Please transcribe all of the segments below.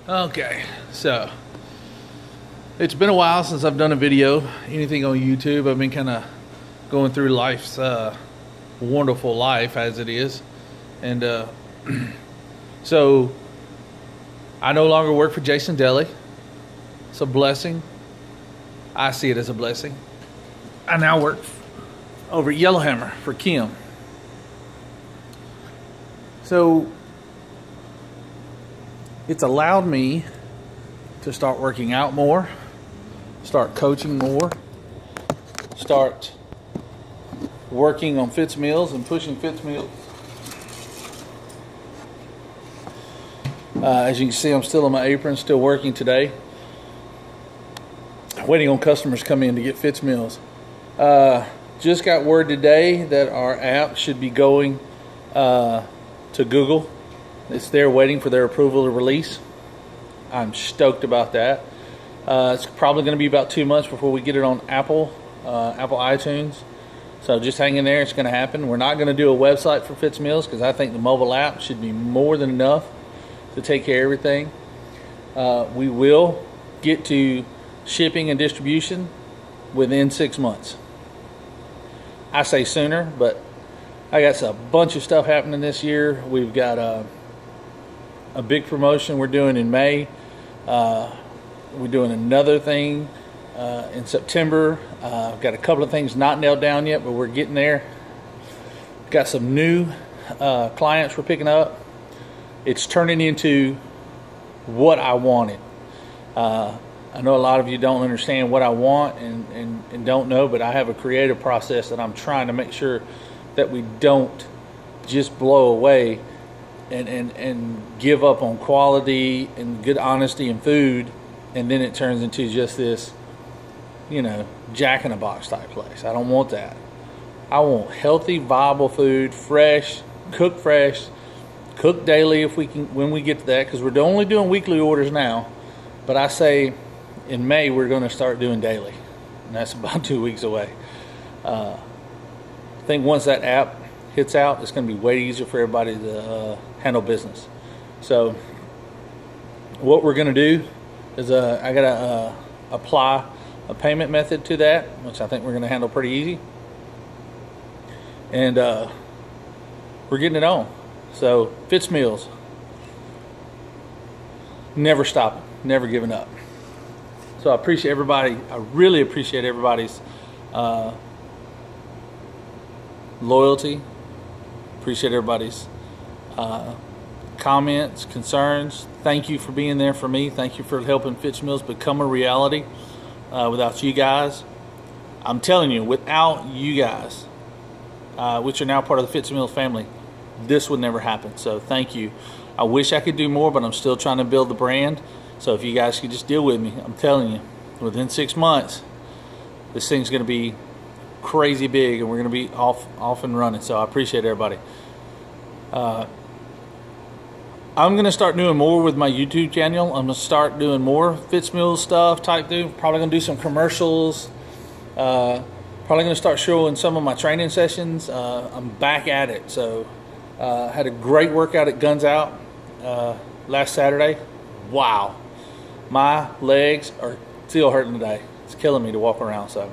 Okay, so it's been a while since I've done a video, anything on YouTube. I've been kind of going through life's wonderful life as it is. And so I no longer work for Jason Deli. It's a blessing. I see it as a blessing. I now work over at Yellowhammer for Kim. So it's allowed me to start working out more, start coaching more, start working on Fitz Meals and pushing Fitz Meals. As you can see, I'm still on my apron, still working today. Waiting on customers to come in to get Fitz Meals. Just got word today that our app should be going to Google. It's there waiting for their approval to release. I'm stoked about that. It's probably going to be about 2 months before we get it on Apple iTunes. So just hang in there. It's going to happen. We're not going to do a website for Fitz Meals because I think the mobile app should be more than enough to take care of everything. We will get to shipping and distribution within 6 months. I say sooner, but I got a bunch of stuff happening this year. We've got a big promotion we're doing in May. We're doing another thing in September. I've got a couple of things not nailed down yet, but we're getting there. Got some new clients we're picking up. It's turning into what I wanted. I know a lot of you don't understand what I want and don't know, but I have a creative process that I'm trying to make sure that we don't just blow away and give up on quality and good honesty in food, and then it turns into just this, jack-in-a-box type place. I don't want that. I want healthy, viable food, fresh, cooked daily if we can, when we get to that, because we're only doing weekly orders now. But I say in May we're going to start doing daily, and that's about 2 weeks away. I think once that app hits out, it's going to be way easier for everybody to handle business. So what we're going to do is I got to apply a payment method to that, which I think we're going to handle pretty easy. And we're getting it on. So Fitz Meals, never stopping, never giving up. So I appreciate everybody. I really appreciate everybody's loyalty. Appreciate everybody's comments, concerns. Thank you for being there for me. Thank you for helping Fitz Meals become a reality. Without you guys, I'm telling you, without you guys, which are now part of the Fitz Meals family, this would never happen. So thank you. I wish I could do more, but I'm still trying to build the brand. So if you guys could just deal with me, I'm telling you, within 6 months, this thing's going to be crazy big, and we're going to be off and running. So I appreciate everybody. I'm going to start doing more with my YouTube channel. I'm going to start doing more Fitz Meals stuff type thing. Probably going to do some commercials. Probably going to start showing some of my training sessions. I'm back at it. So had a great workout at Guns Out last Saturday. Wow. My legs are still hurting today. It's killing me to walk around. So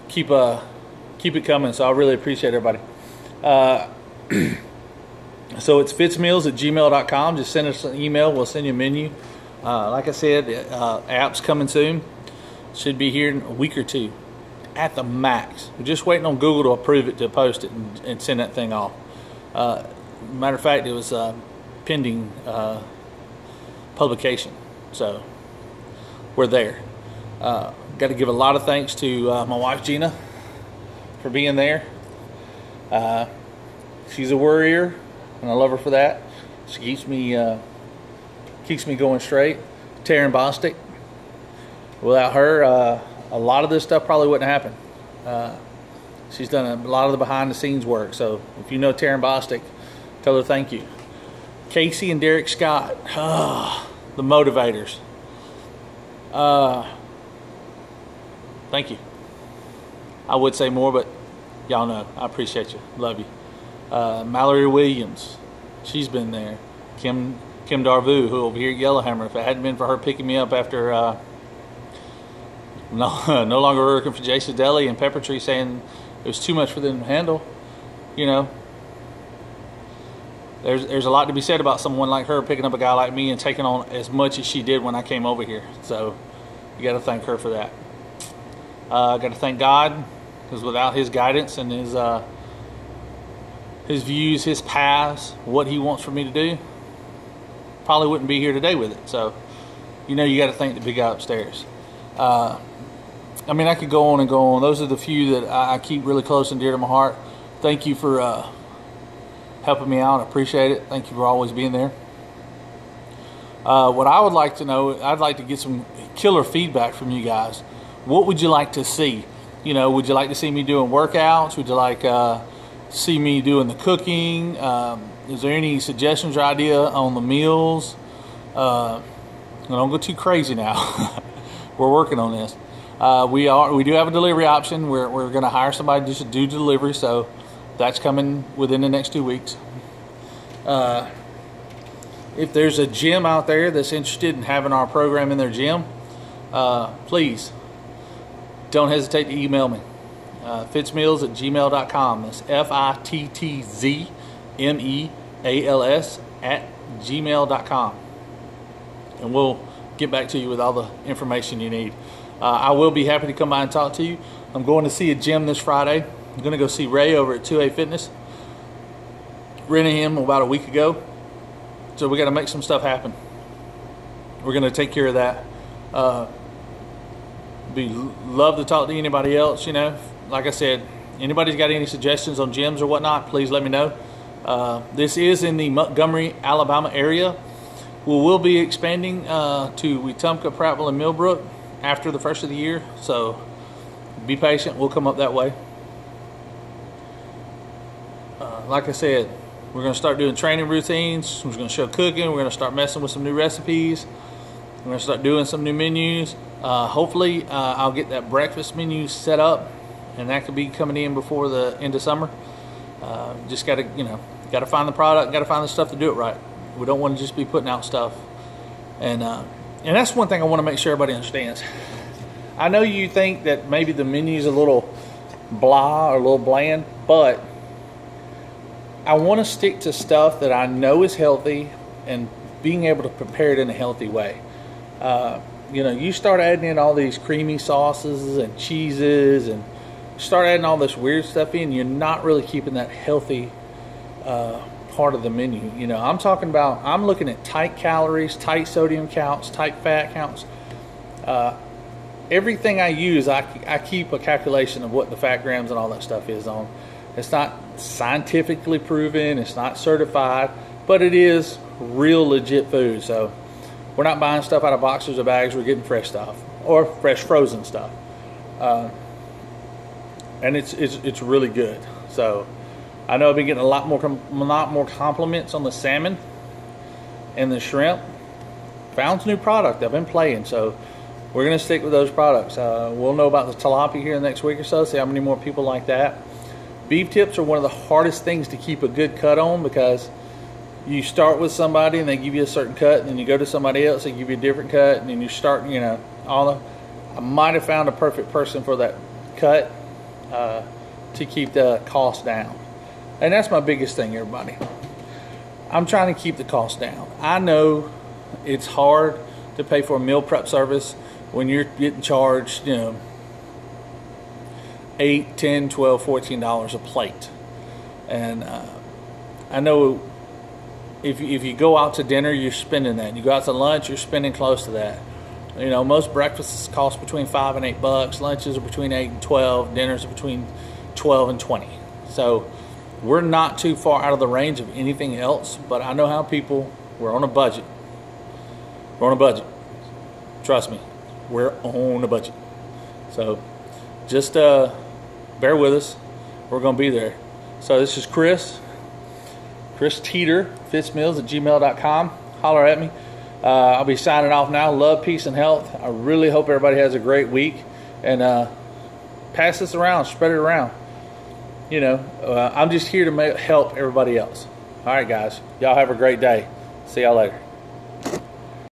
keep it coming. So I really appreciate everybody. So it's fitzmeals@gmail.com. Just send us an email. We'll send you a menu. Like I said, app's coming soon. Should be here in a week or two at the max. We're just waiting on Google to approve it to post it and send that thing off. Matter of fact, it was pending publication. So we're there. Got to give a lot of thanks to my wife Gina for being there. She's a warrior, and I love her for that. She keeps me going straight. Taryn Bostic. Without her, a lot of this stuff probably wouldn't happen. She's done a lot of the behind-the-scenes work. So if you know Taryn Bostic, tell her thank you. Casey and Derek Scott, the motivators. Thank you. I would say more, but y'all know. I appreciate you. Love you. Mallory Williams, she's been there. Kim Kim Darvu, who over here at Yellowhammer. If it hadn't been for her picking me up after no longer working for Jason's Deli and Pepper Tree, saying it was too much for them to handle, you know, there's a lot to be said about someone like her picking up a guy like me and taking on as much as she did when I came over here. So you got to thank her for that. I got to thank God, because without His guidance and His views, His paths, what He wants for me to do, probably wouldn't be here today with it. So, you know, you got to thank the big guy upstairs. I mean, I could go on and go on. Those are the few that I keep really close and dear to my heart. Thank you for helping me out. I appreciate it. Thank you for always being there. What I would like to know, I'd like to get some killer feedback from you guys. What would you like to see? You know, would you like to see me doing workouts? Would you like see me doing the cooking? Is there any suggestions or idea on the meals? Don't go too crazy now. We're working on this. We do have a delivery option. We're going to hire somebody just to do delivery, so that's coming within the next 2 weeks. If there's a gym out there that's interested in having our program in their gym, please don't hesitate to email me. Fitzmeals@gmail.com. That's FITTZMEALS@gmail.com, and we'll get back to you with all the information you need. I will be happy to come by and talk to you. I'm going to see a gym this Friday. I'm going to go see Ray over at 2A Fitness. Rented him about a week ago, so we got to make some stuff happen. We're going to take care of that. Love to talk to anybody else. You know, like I said, anybody's got any suggestions on gyms or whatnot, please let me know. This is in the Montgomery, Alabama area. We will be expanding to Wetumpka, Prattville, and Millbrook after the first of the year, so be patient. We'll come up that way. Like I said, we're going to start doing training routines. We're going to show cooking. We're going to start messing with some new recipes. We're going to start doing some new menus. Hopefully, I'll get that breakfast menu set up, and that could be coming in before the end of summer. Just got to, you know, got to find the product, got to find the stuff to do it right. We don't want to just be putting out stuff. And that's one thing I want to make sure everybody understands. I know you think that maybe the menu's a little blah or a little bland, but I want to stick to stuff that I know is healthy and being able to prepare it in a healthy way. You know, you start adding in all these creamy sauces and cheeses and start adding all this weird stuff in, you're not really keeping that healthy part of the menu. You know, I'm talking about, I'm looking at tight calories, tight sodium counts, tight fat counts. Everything I use, I keep a calculation of what the fat grams and all that stuff is on. It's not scientifically proven, it's not certified, but it is real legit food. So we're not buying stuff out of boxes or bags, we're getting fresh stuff or fresh frozen stuff. And it's really good. So I know I've been getting a lot more compliments on the salmon and the shrimp. Found some new product. I've been playing, so we're going to stick with those products. We'll know about the tilapia here in the next week or so, see how many more people like that. Beef tips are one of the hardest things to keep a good cut on, because you start with somebody and they give you a certain cut, and then you go to somebody else, they give you a different cut, and then you start, you know, I might have found a perfect person for that cut to keep the cost down. And that's my biggest thing, everybody. I'm trying to keep the cost down. I know it's hard to pay for a meal prep service when you're getting charged, you know, $8, $10, $12, $14 a plate. And I know if you go out to dinner, you're spending that. You go out to lunch, you're spending close to that. You know, most breakfasts cost between $5 and $8. Lunches are between $8 and $12. Dinners are between $12 and $20. So we're not too far out of the range of anything else. But I know how people, we're on a budget. We're on a budget. Trust me, we're on a budget. So just bear with us. We're going to be there. So this is Chris Teeter, fitzmeals@gmail.com. Holler at me. I'll be signing off now. Love, peace, and health. I really hope everybody has a great week. And pass this around. Spread it around. You know, I'm just here to help everybody else. All right, guys. Y'all have a great day. See y'all later.